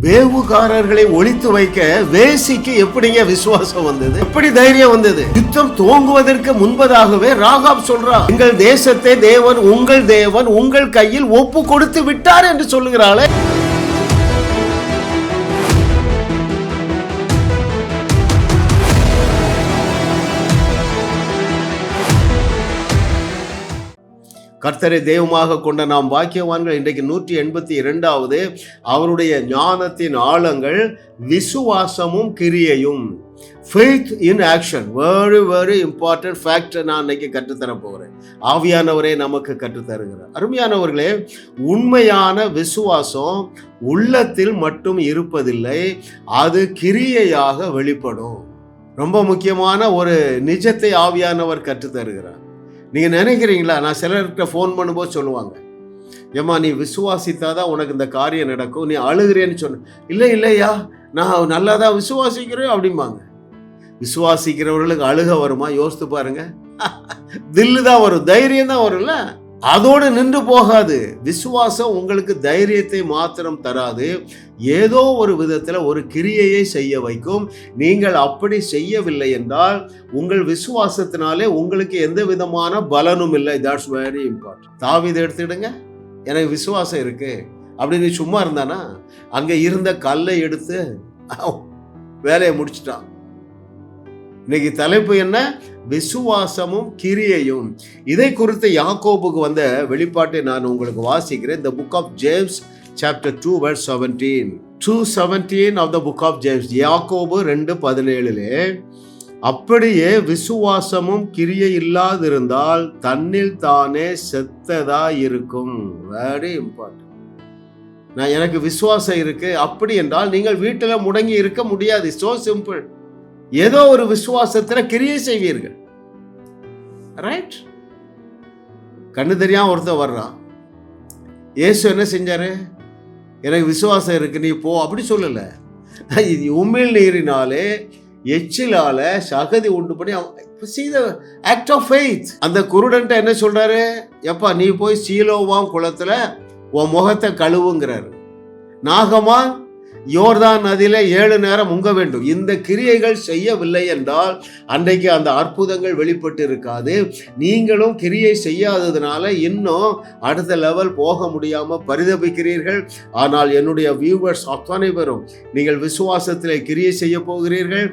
வேவுகாரர்களை ஒழித்து வைக்க வேசிக்கு எப்படிங்க விசுவாசம் வந்தது? எப்படி தைரியம் வந்தது? யுத்தம் துவங்குவதற்கு முன்பதாகவே ராகாப் சொல்றா, எங்கள் தேசத்தை தேவன் உங்கள் கையில் ஒப்பு கொடுத்து விட்டார் என்று சொல்லுகிறாளே. கர்த்தரை தெய்வமாக கொண்ட நாம் பாக்கியவான்கள். இன்றைக்கு 182வது அவருடைய ஞானத்தின் ஆழங்கள் விசுவாசமும் கிரியையும். Faith in action, very very important fact. நான் இன்னைக்கு கற்றுத்தர போகிறேன். ஆவியானவரே நமக்கு கற்றுத்தருகிறார். அருமையானவர்களே, உண்மையான விசுவாசம் உள்ளத்தில் மட்டும் இருப்பதில்லை, அது கிரியையாக வெளிப்படும். ரொம்ப முக்கியமான ஒரு நிஜத்தை ஆவியானவர் கற்றுத்தருகிறார். நீங்கள் நினைக்கிறீங்களா? நான் சிலர்கிட்ட ஃபோன் பண்ணும்போது சொல்லுவாங்க, ஏம்மா நீ விசுவாசித்தாதான் உனக்கு இந்த காரியம் நடக்கும், நீ அழுகிறேன்னு சொன்ன. இல்லையா, நான் நல்லா தான் விசுவாசிக்கிறேன் அப்படிம்பாங்க. விசுவாசிக்கிறவர்களுக்கு அழுக வருமா? யோசித்து பாருங்க. தில்லு தான் வரும், தைரியம் தான் வரும்ல. அதோடு நின்று போகாது. விசுவாசம் உங்களுக்கு தைரியத்தை மாத்திரம் தராது, ஏதோ ஒரு விதத்தில் ஒரு கிரியையை செய்ய வைக்கும். நீங்கள் அப்படி செய்யவில்லை என்றால் உங்கள் விசுவாசத்தினாலே உங்களுக்கு எந்த விதமான பலனும் இல்லை. That's very important. தாவீதை எடுத்துடுங்க, எனக்கு விசுவாசம் இருக்கு அப்படின்னு சும்மா இருந்தானா? அங்க இருந்த கல்லை எடுத்து வேலையை முடிச்சிட்டான். இன்னைக்கு தலைப்பு என்ன? விசுவாசமும் கிரியையும். இதை குறித்து யாக்கோபுக்கு வந்த வெளிப்பாட்டை நான் உங்களுக்கு வாசிக்கிறேன். The book of James chapter 2 verse 17. 2:17 of the book of James. யாக்கோபு 2:17. அப்படியே விசுவாசமும் கிரியை இல்லாதிருந்தால் தன்னில் தானே செத்ததா இருக்கும். Very important. நான் எனக்கு விசுவாசம் இருக்கு அப்படி என்றால் நீங்கள் வீட்டில் முடங்கி இருக்க முடியாது. So simple. ஏதோ ஒரு விசுவாசத்துல கிரியை செய்வீர்கள். ரைட்? கண்ணு தெரியாம ஒருத்தர் வர்றான். இயேசு என்ன செஞ்சாரு? எனக்கு விசுவாசம் இருக்கு நீ போ அப்படி சொல்லல. உமிழ் நீரினாலே எச்சிலால சகதி உண்டு பண்ணி ஆக்ட் ஆஃப் ஃபெய்த். அந்த குருடன்ட்ட என்ன சொல்றாரு? எப்பா நீ போய் சீலோவாம் குளத்துல உன் முகத்தை கழுவுங்கிறாரு. நாகமான் யோர்தான் நதியில 7 நேரம் முங்க வேண்டும். இந்த கிரியைகள் செய்யவில்லை என்றால் அன்றைக்கு அந்த அற்புதங்கள் வெளிப்பட்டு இருக்காது. நீங்களும் கிரியை செய்யாததுனால இன்னும் அடுத்த லெவல் போக முடியாம பரிதபிக்கிறீர்கள். ஆனால் என்னுடைய வியூவர்ஸ் அத்தனை பேரும் நீங்கள் விசுவாசத்தில் கிரியை செய்ய போகிறீர்கள்.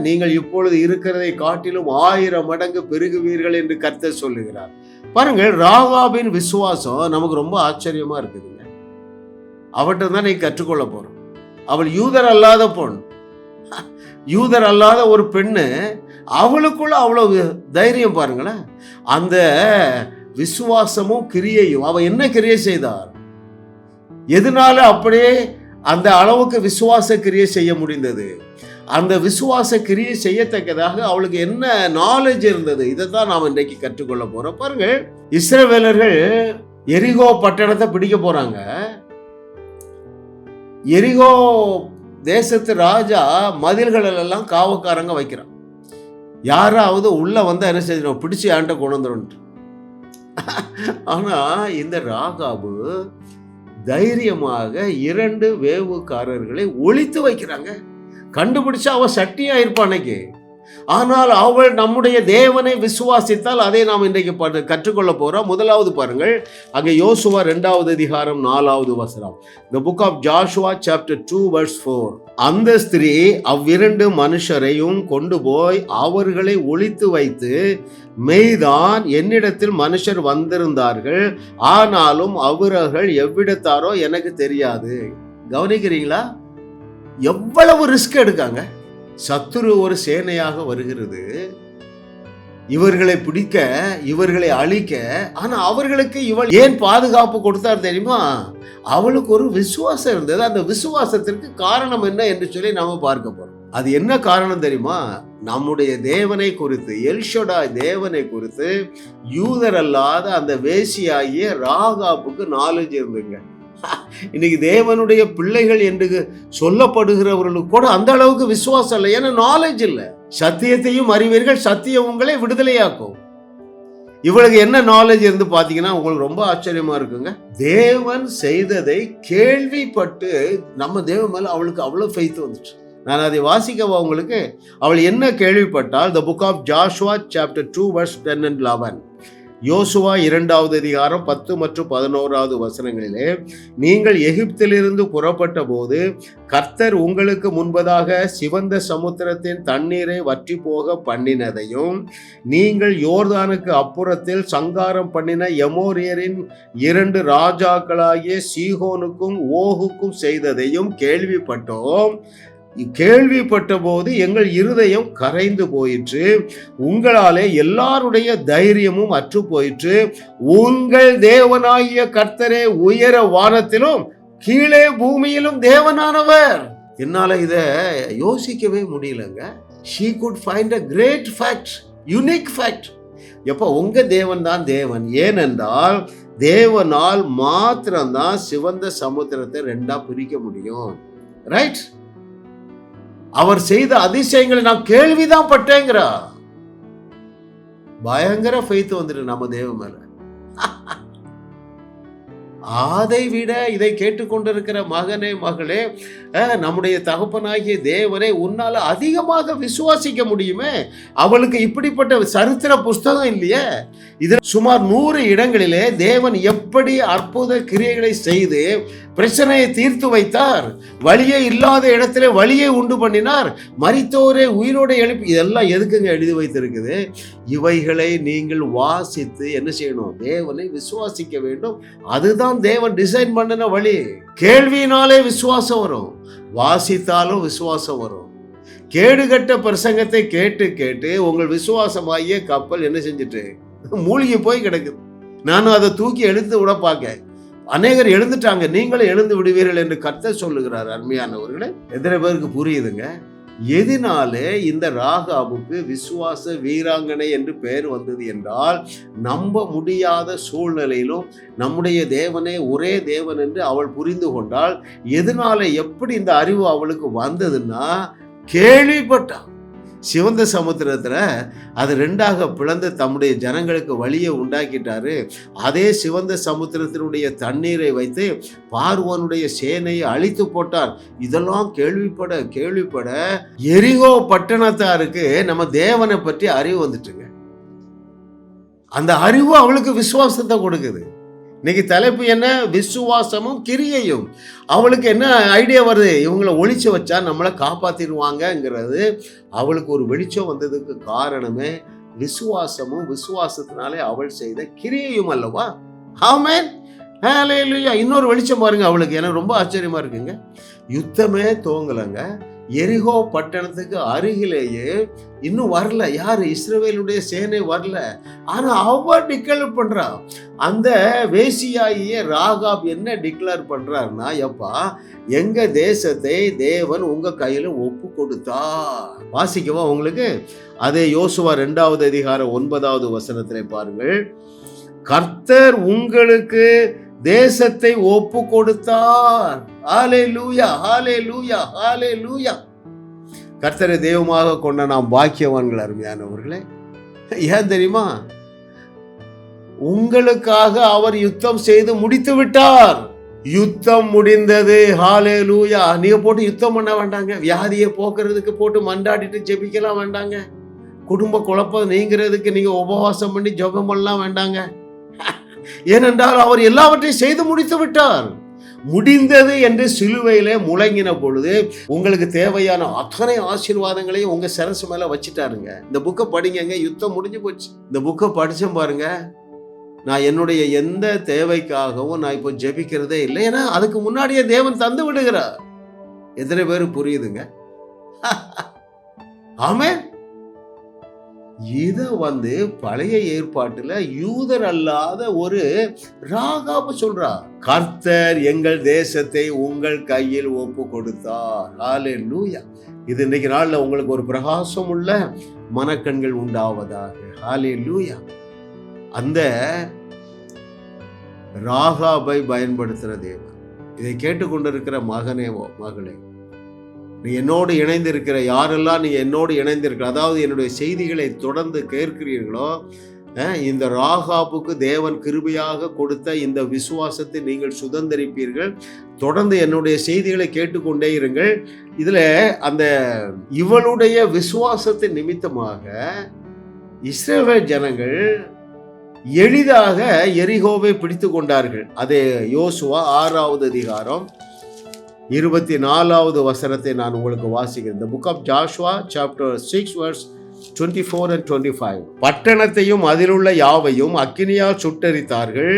நீங்கள் இப்பொழுது இருக்கிறதை காட்டிலும் 1000 மடங்கு பெருகுவீர்கள் என்று கர்த்தர் சொல்லுகிறார். பாருங்கள், ராகாபின் விசுவாசம் நமக்கு ரொம்ப ஆச்சரியமா இருக்குதுங்க. அவர்கிட்ட தான் நீ கற்றுக்கொள்ள போறோம். அவள் யூதர் அல்லாத பொண்ணு, யூதர் அல்லாத ஒரு பெண்ணு, அவளுக்குள்ள அவ்வளவு தைரியம் பாருங்களேன். அந்த விசுவாசமும் கிரியையும். அவ என்ன கிரியை செய்தார்? எதனால அப்படியே அந்த அளவுக்கு விசுவாச கிரியை செய்ய முடிந்தது? அந்த விசுவாச கிரியை செய்யத்தக்கதாக அவளுக்கு என்ன நாலேஜ் இருந்தது? இதை தான் நாம் இன்றைக்கு கற்றுக்கொள்ள போறோம். பாருங்க, இஸ்ரவேலர்கள் எரிகோ பட்டணத்தை பிடிக்க போறாங்க. எரிகோ தேசத்து ராஜா மதில்கள் எல்லாம் காவக்காரங்க வைக்கிறான். யாராவது உள்ள வந்தா என்ன செய்யணும்? பிடிச்சி ஆண்ட கொண்டு வந்துடும். ஆனா இந்த ராகாபு தைரியமாக 2 வேவுக்காரர்களை ஒழித்து வைக்கிறாங்க. கண்டுபிடிச்சா அவ சட்டியா இருப்பான் அன்னைக்கு. ஆனால் அவள் நம்முடைய தேவனை விசுவாசித்தால் அதை நாம் இன்றைக்கு கற்றுக்கொள்ள போறோம். முதலாவது பாருங்கள், அங்கே யோசுவா 2வது அதிகாரம் 4வது வசனம். The book of Joshua chapter 2 verse 4. அந்த ஸ்திரீ அவ்விரண்டு மனுஷரையும் கொண்டு போய் அவர்களை ஒழித்து வைத்து, மெய்தான் என்னிடத்தில் மனுஷர் வந்திருந்தார்கள், ஆனாலும் அவர்கள் எவ்விடத்தாரோ எனக்கு தெரியாது. கவனிக்கிறீங்களா? எவ்வளவு ரிஸ்க் எடுக்காங்க. சத்துரு ஒரு சேனையாக வருகிறது, இவர்களை பிடிக்க, இவர்களை அழிக்க. ஆனா அவர்களுக்கு இவள் ஏன் பாதுகாப்பு கொடுத்தார் தெரியுமா? அவளுக்கு ஒரு விசுவாசம் இருந்தது. அந்த விசுவாசத்திற்கு காரணம் என்ன என்று சொல்லி நாம பார்க்க போறோம். அது என்ன காரணம் தெரியுமா? நம்முடைய தேவனை குறித்து, எல்ஷடாய் தேவனை குறித்து யூதர் அல்லாத அந்த வேசியாகிய ராகாபுக்கு நாலேஜ் இருந்துங்க. இன்னைக்கு தேவனுடைய பிள்ளைகள் என்று சொல்லப்படுகிறவர்களுக்கு கூட அந்த அளவுக்கு விசுவாசம் இல்லை. ஏன்னா நாலேஜ் இல்லை. சத்தியத்தையும் அறிவீர்கள், சத்தியம் உங்களை விடுதலையாக்கும். இவளுக்கு என்ன நாலேஜ் இருந்து பாத்தீங்கன்னா உங்களுக்கு ரொம்ப ஆச்சரியமா இருக்குங்க. தேவன் செய்ததை கேள்விப்பட்டு நம்ம தேவன் மேல அவளுக்கு அவ்வளவு ஃபெய்த் வந்துச்சு. நான் அதை வாசிக்கவா உங்களுக்கு? அவள் என்ன கேள்விப்பட்டால், the book of Joshua chapter 2 verse 10 and 11. யோசுவா 2வது அதிகாரம் 10 மற்றும் 11வது வசனங்களிலே, நீங்கள் எகிப்திலிருந்து புறப்பட்ட போது கர்த்தர் உங்களுக்கு முன்பதாக சிவந்த சமுத்திரத்தின் தண்ணீரை வற்றி போக பண்ணினதையும், நீங்கள் யோர்தானுக்கு அப்புறத்தில் சங்காரம் பண்ணின எமோரியரின் 2 ராஜாக்களாகிய சீகோனுக்கும் ஓகுக்கும் செய்ததையும் கேள்விப்பட்டோம். கேள்விப்பட்ட போது எங்கள் இருதயம் கரைந்து போயிற்று, உங்களாலே எல்லாருடைய தைரியமும் அற்று போயிற்று. உங்கள் தேவனாகிய கர்த்தரே உயர வானத்திலும் கீழே பூமியிலும் தேவனானவர். என்னால இத யோசிக்கவே முடியலங்க. she could find a great fact, unique fact. எப்ப உங்க தேவன் தான் தேவன், ஏனென்றால் தேவனால் மாத்திரம்தான் சிவந்த சமுத்திரத்தை 2ஆ பிரிக்க முடியும். ரைட்? அவர் செய்த அதிசயங்களை நான் கேள்விதான் பட்டேங்கிறா. பயங்கர ஃபெய்த் வந்துட்டு நம்ம தேவன் மேல. அதை விட இதை கேட்டுக்கொண்டிருக்கிற மகனே மகளே, நம்முடைய தகப்பனாகிய தேவனை உன்னால அதிகமாக விசுவாசிக்க முடியுமே. அவளுக்கு இப்படிப்பட்ட சரித்திர புஸ்தகம் இல்லையே. இதில் சுமார் 100 இடங்களிலே தேவன் எப்படி அற்புத கிரியைகளை செய்து பிரச்சனையை தீர்த்து வைத்தார், வழியே இல்லாத இடத்துல வழியை உண்டு பண்ணினார், மரித்தோரே உயிரோடு எழுப்பி, இதெல்லாம் எதுக்குங்க எழுதி வைத்திருக்குது? இவைகளை நீங்கள் வாசித்து என்ன செய்யணும்? தேவனை விசுவாசிக்க வேண்டும். அதுதான் தேவன் டிசைன் பண்ணின வழி. கேள்வியினாலே விசுவாசம் வரும், வாசித்தாலும் விசுவாசம் வரும். கேடுகட்ட பிரசங்கத்தை கேட்டு கேட்டு உங்கள் விசுவாசமாகிய கப்பல் என்ன செஞ்சுட்டு மூழ்கி போய் கிடக்குது. நானும் அதை தூக்கி எழுந்து விட பார்க்க, அநேகர் எழுந்துட்டாங்க, நீங்களும் எழுந்து விடுவீர்கள் என்று கர்த்தர் சொல்லுகிறார். அருமையானவர்களே, எத்தனை பேருக்கு புரியுதுங்க? எதனாலே இந்த ராகாபுக்கு விசுவாச வீராங்கனை என்று பெயர் வந்தது என்றால், நம்ப முடியாத சூழ்நிலையிலும் நம்முடைய தேவனே ஒரே தேவன் என்று அவள் புரிந்து கொண்டால். எதனால எப்படி இந்த அறிவு அவளுக்கு வந்ததுன்னா, கேள்விப்பட்டான். சிவந்த சமுத்திரத்துல அது 2ஆக பிளந்து தம்முடைய ஜனங்களுக்கு வழியை உண்டாக்கிட்டாரு. அதே சிவந்த சமுத்திரத்தினுடைய தண்ணீரை வைத்து பார்வோனுடைய சேனையை அழித்து போட்டார். இதெல்லாம் கேள்விப்பட எரிகோ பட்டணத்தாருக்கு நம்ம தேவனை பற்றி அறிவு வந்துட்டுங்க. அந்த அறிவு அவளுக்கு விசுவாசத்தை கொடுக்குது. இன்னைக்கு தலைப்பு என்ன? விசுவாசமும் கிரியையும். அவளுக்கு என்ன ஐடியா வருது? இவங்களை ஒளிச்சு வச்சா நம்மளை காப்பாத்திடுவாங்கங்கிறது அவளுக்கு ஒரு வெளிச்சம் வந்ததுக்கு காரணமே விசுவாசமும் விசுவாசத்தினாலே அவள் செய்த கிரியையும் அல்லவா? ஆமென், ஹல்லேலூயா. இன்னொரு வெளிச்சம் பாருங்க அவளுக்கு, எனக்கு ரொம்ப ஆச்சரியமா இருக்குங்க. யுத்தமே துவங்கலங்க. எரிகோ பட்டணத்துக்கு அருகிலேயே இன்னும் வரல யாரு? இஸ்ரவேலுடைய சேனை வரல. ஆனா அவ டிக்ளேர் பண்றா. அந்த வேசியாகிய ராகாப் என்ன டிக்ளேர் பண்றாருன்னா, எப்பா எங்க தேசத்தை தேவன் உங்க கையில ஒப்பு கொடுத்தார். வாசிக்கவா உங்களுக்கு? அதே யோசுவா 2வது அதிகாரம் 9வது வசனத்திலே பாருங்கள். கர்த்தர் உங்களுக்கு தேசத்தை ஒப்பு கொடுத்தார். ஹல்லேலூயா, ஹல்லேலூயா, ஹல்லேலூயா. கர்த்தரை தெய்வமாக கொண்ட நாம் பாக்கியவான்கள் அருமையானவர்களே. ஏன் தெரியுமா? உங்களுக்காக அவர் யுத்தம் செய்து முடித்து விட்டார். யுத்தம் முடிந்தது. ஹல்லேலூயா. நீங்க போட்டு யுத்தம் பண்ண வேண்டாங்க. வியாதியை போக்குறதுக்கு போட்டு மண்டாடிட்டு ஜெபிக்கலாம் வேண்டாங்க. குடும்ப குழப்பம் நீங்கிறதுக்கு நீங்க உபவாசம் பண்ணி ஜெபம் பண்ணலாம் வேண்டாங்க. ஏனென்றால் அவர் எல்லாவற்றையும் செய்து முடித்து விட்டார். முடிந்தது என்று சிலுவையிலே முழங்கின பொழுது உங்களுக்கு தேவையான அத்தனை ஆசீர்வாதங்களையும் உங்க சரசு மேல வச்சுட்டாருங்க. இந்த புக்கை படிங்க, யுத்தம் முடிஞ்சு போச்சு. இந்த புக்கை படிச்சேன் பாருங்க. நான் என்னுடைய எந்த தேவைக்காகவும் நான் இப்போ ஜெபிக்கிறதே இல்லை. ஏன்னா அதுக்கு முன்னாடியே தேவன் தந்து விடுகிறார். எத்தனை பேரு புரியுதுங்க? ஆமென். இத பழைய ஏற்பாட்டுல யூதர் அல்லாத ஒரு ராகாபு சொல்றா. கர்த்தர் எங்கள் தேசத்தை உங்கள் கையில் ஒப்பு கொடுத்தார். ஹல்லேலூயா. இது இன்னைக்கு நாள்ல உங்களுக்கு ஒரு பிரகாசம் உள்ள மனக்கண்கள் உண்டாவதாக. ஹல்லேலூயா. அந்த ராகாபை பயன்படுத்துற தேவன். இதை கேட்டுக்கொண்டிருக்கிற மகனே மகளே, நீ என்னோடு இணைந்திருக்கிற யாரெல்லாம் நீ என்னோடு இணைந்திருக்கிற, அதாவது என்னுடைய செய்திகளை தொடர்ந்து கேட்கிறீர்களோ, இந்த ராகாபுக்கு தேவன் கிருபையாக கொடுத்த இந்த விசுவாசத்தை நீங்கள் சுதந்தரிப்பீர்கள். தொடர்ந்து என்னுடைய செய்திகளை கேட்டுக்கொண்டே இருங்கள். இதுல அந்த இவளுடைய விசுவாசத்தின் நிமித்தமாக இஸ்ரவேல் ஜனங்கள் எளிதாக எரிகோவை பிடித்து கொண்டார்கள். அது யோசுவா 6வது அதிகாரம் 24வது வசனத்தை நான் உங்களுக்கு வாசிக்கிறேன். The book of Joshua chapter 6 verse 24 and 25. பட்டணத்தையும் அதிலுள்ள யாவையும் அக்கினியால் சுட்டெரித்தார்கள்.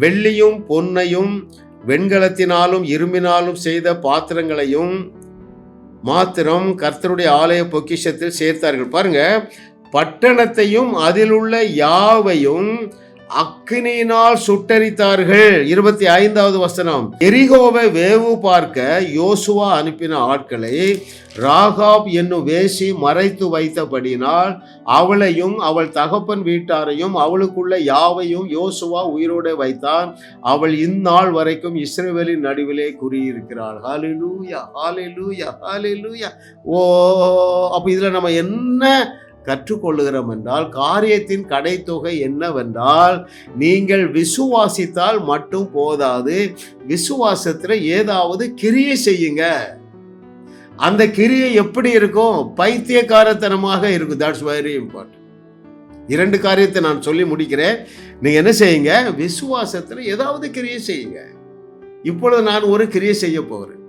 வெள்ளியும் பொன்னையும் வெண்கலத்தினாலும் இரும்பினாலும் செய்த பாத்திரங்களையும் மாத்திரம் கர்த்தருடைய ஆலய பொக்கிஷத்தில் சேர்த்தார்கள். பாருங்க, பட்டணத்தையும் அதிலுள்ள யாவையும் அக்கினியினால் சுட்டரித்தார்கள். 25வது வசனம். எரிகோவை வேவு பார்க்க யோசுவா அனுப்பின ஆட்களை ராகாப் என்னும் வேசி மறைத்து வைத்தபடினால் அவளையும் அவள் தகப்பன் வீட்டாரையும் அவளுக்குள்ள யாவையும் யோசுவா உயிரோடு வைத்தான். அவள் இந்நாள் வரைக்கும் இஸ்ரவேலின் நடுவிலே குறியிருக்கிறாள். ஹல்லேலூயா, ஹல்லேலூயா, ஹல்லேலூயா. அப்ப இதுல நம்ம என்ன கற்றுக்கொள்ளுகிறோம் என்றால், காரியத்தின் கடைத்தொகை என்னவென்றால், நீங்கள் விசுவாசித்தால் மட்டும் போதாது, விசுவாசத்துல ஏதாவது கிரியை செய்யுங்க. அந்த கிரியை எப்படி இருக்கும்? பைத்தியக்காரத்தனமாக இருக்கும். That's very important. 2 காரியத்தை நான் சொல்லி முடிக்கிறேன். நீங்க என்ன செய்யுங்க? விசுவாசத்துல ஏதாவது கிரியை செய்யுங்க. இப்பொழுது நான் ஒரு கிரியை செய்ய போகிறேன்.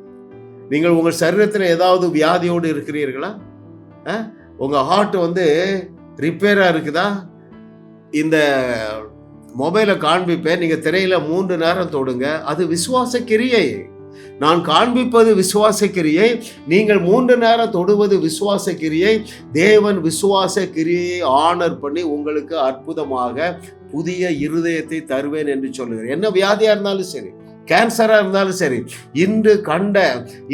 நீங்கள் உங்கள் சரீரத்தில் ஏதாவது வியாதியோடு இருக்கிறீர்களா? உங்க ஹார்ட் ரிப்பேரா இருக்குதா? இந்த மொபைலை காண்பிப்பேன், நீங்க திரையில 3 நேரம் தொடுங்க. அது விசுவாச கிரியை. நான் காண்பிப்பது விசுவாச கிரியை, நீங்கள் 3 நேரம் தொடுவது விசுவாச கிரியை. தேவன் விசுவாச கிரியை ஆனர் பண்ணி உங்களுக்கு அற்புதமாக புதிய இருதயத்தை தருவேன் என்று சொல்லுகிறேன். என்ன வியாதியா இருந்தாலும் சரி, கேன்சரா இருந்தாலும் சரி, இன்று கண்ட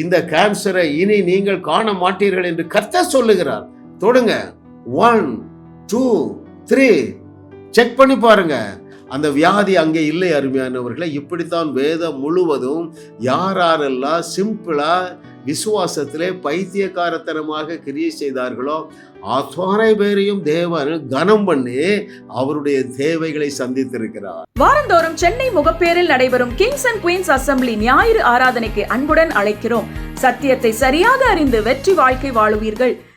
இந்த கேன்சரை இனி நீங்கள் காண மாட்டீர்கள் என்று கர்த்தர் சொல்லுகிறார். தொடுங்க. 1 2 3 செக் பண்ணி பாருங்க. அந்த வியாதி அங்கே இல்லை. அருமையானவர்களை, இப்படித்தான் வேதம் முழுவதும் யாரெல்லாம் சிம்பிளா விசுவாசத்திலே பைத்தியக்காரத்தனமாக கிரியை செய்தார்களோ அத்தனை பேரையும் தேவன் கனம் பண்ணி அவருடைய தேவைகளை சந்தித்திருக்கிறார். வாரந்தோறும் சென்னை முகப்பேரில் நடைபெறும் கிங்ஸ் அண்ட் குயின்ஸ் அசெம்பிளி ஞாயிறு ஆராதனைக்கு அன்புடன் அழைக்கிறோம். சத்தியத்தை சரியாக அறிந்து வெற்றி வாழ்க்கை வாழுவீர்கள்.